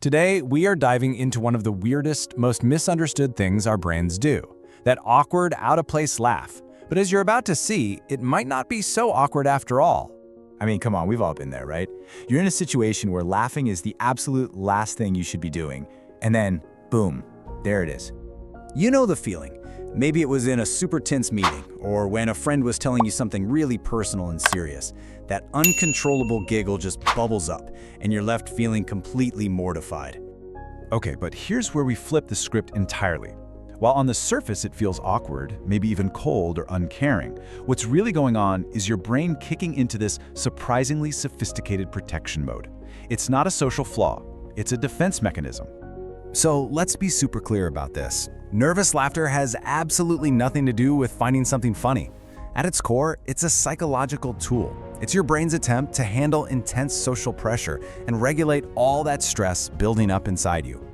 Today, we are diving into one of the weirdest, most misunderstood things our brains do, that awkward, out-of-place laugh. But as you're about to see, it might not be so awkward after all. I mean, come on, we've all been there, right? You're in a situation where laughing is the absolute last thing you should be doing, and then, boom, there it is. You know the feeling. Maybe it was in a super tense meeting, or when a friend was telling you something really personal and serious. That uncontrollable giggle just bubbles up, and you're left feeling completely mortified. Okay, but here's where we flip the script entirely. While on the surface it feels awkward, maybe even cold or uncaring, what's really going on is your brain kicking into this surprisingly sophisticated protection mode. It's not a social flaw, it's a defense mechanism. So let's be super clear about this. Nervous laughter has absolutely nothing to do with finding something funny. At its core, it's a psychological tool. It's your brain's attempt to handle intense social pressure and regulate all that stress building up inside you.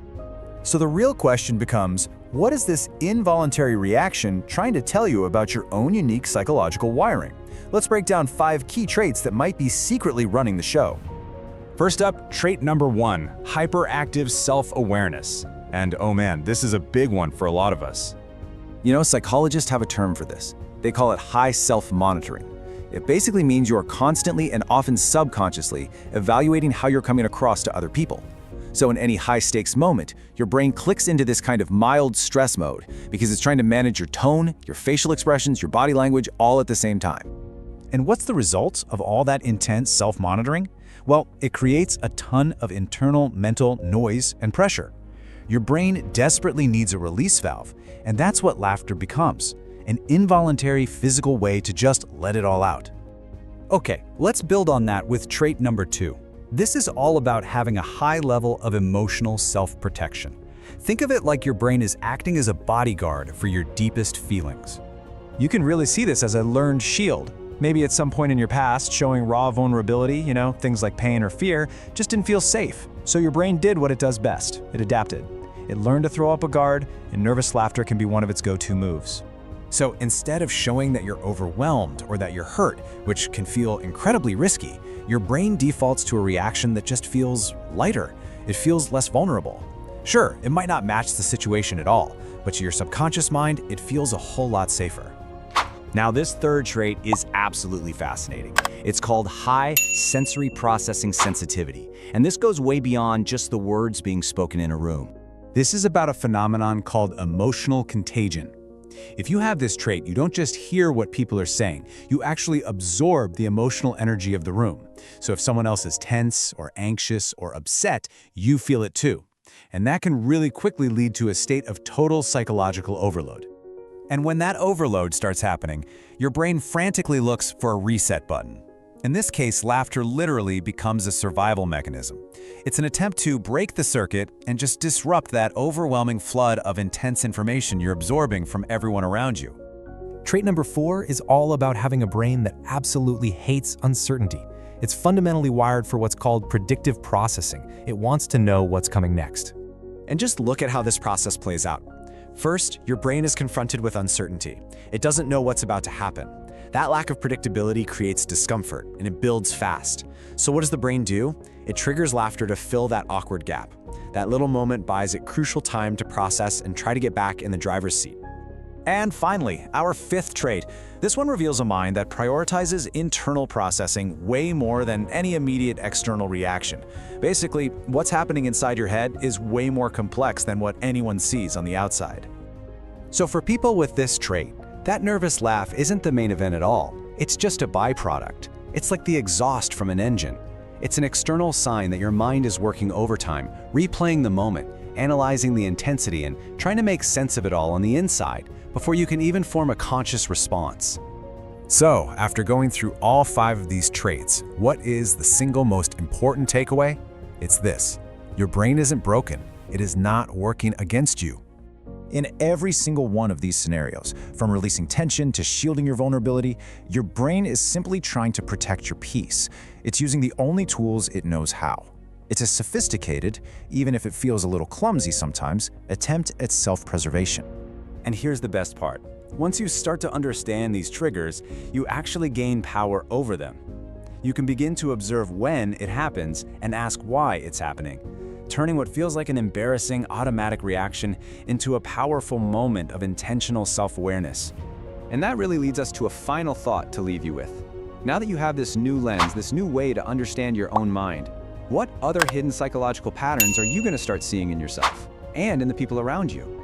So the real question becomes, what is this involuntary reaction trying to tell you about your own unique psychological wiring? Let's break down 5 key traits that might be secretly running the show. First up, trait number 1, hyperactive self-awareness. And oh man, this is a big one for a lot of us. You know, psychologists have a term for this. They call it high self-monitoring. It basically means you are constantly and often subconsciously evaluating how you're coming across to other people. So in any high-stakes moment, your brain clicks into this kind of mild stress mode because it's trying to manage your tone, your facial expressions, your body language, all at the same time. And what's the result of all that intense self-monitoring? Well, it creates a ton of internal mental noise and pressure. Your brain desperately needs a release valve, and that's what laughter becomes. An involuntary physical way to just let it all out. Okay, let's build on that with trait number 2. This is all about having a high level of emotional self-protection. Think of it like your brain is acting as a bodyguard for your deepest feelings. You can really see this as a learned shield. Maybe at some point in your past, showing raw vulnerability, things like pain or fear, just didn't feel safe. So your brain did what it does best. It adapted. It learned to throw up a guard, and nervous laughter can be one of its go-to moves. So instead of showing that you're overwhelmed or that you're hurt, which can feel incredibly risky, your brain defaults to a reaction that just feels lighter. It feels less vulnerable. Sure, it might not match the situation at all, but to your subconscious mind, it feels a whole lot safer. Now, this third trait is absolutely fascinating. It's called high sensory processing sensitivity, and this goes way beyond just the words being spoken in a room. This is about a phenomenon called emotional contagion. If you have this trait, you don't just hear what people are saying, you actually absorb the emotional energy of the room. So if someone else is tense or anxious or upset, you feel it too. And that can really quickly lead to a state of total psychological overload. And when that overload starts happening, your brain frantically looks for a reset button. In this case, laughter literally becomes a survival mechanism. It's an attempt to break the circuit and just disrupt that overwhelming flood of intense information you're absorbing from everyone around you. Trait number 4 is all about having a brain that absolutely hates uncertainty. It's fundamentally wired for what's called predictive processing. It wants to know what's coming next. And just look at how this process plays out. First, your brain is confronted with uncertainty. It doesn't know what's about to happen. That lack of predictability creates discomfort, and it builds fast. So what does the brain do? It triggers laughter to fill that awkward gap. That little moment buys it crucial time to process and try to get back in the driver's seat. And finally, our 5th trait. This one reveals a mind that prioritizes internal processing way more than any immediate external reaction. Basically, what's happening inside your head is way more complex than what anyone sees on the outside. So for people with this trait, that nervous laugh isn't the main event at all. It's just a byproduct. It's like the exhaust from an engine. It's an external sign that your mind is working overtime, replaying the moment, analyzing the intensity, and trying to make sense of it all on the inside before you can even form a conscious response. So, after going through all 5 of these traits, what is the single most important takeaway? It's this: your brain isn't broken. It is not working against you. In every single one of these scenarios, from releasing tension to shielding your vulnerability, your brain is simply trying to protect your peace. It's using the only tools it knows how. It's a sophisticated, even if it feels a little clumsy sometimes, attempt at self-preservation. And here's the best part. Once you start to understand these triggers, you actually gain power over them. You can begin to observe when it happens and ask why it's happening. turning what feels like an embarrassing automatic reaction into a powerful moment of intentional self-awareness. And that really leads us to a final thought to leave you with. Now that you have this new lens, this new way to understand your own mind, what other hidden psychological patterns are you going to start seeing in yourself and in the people around you?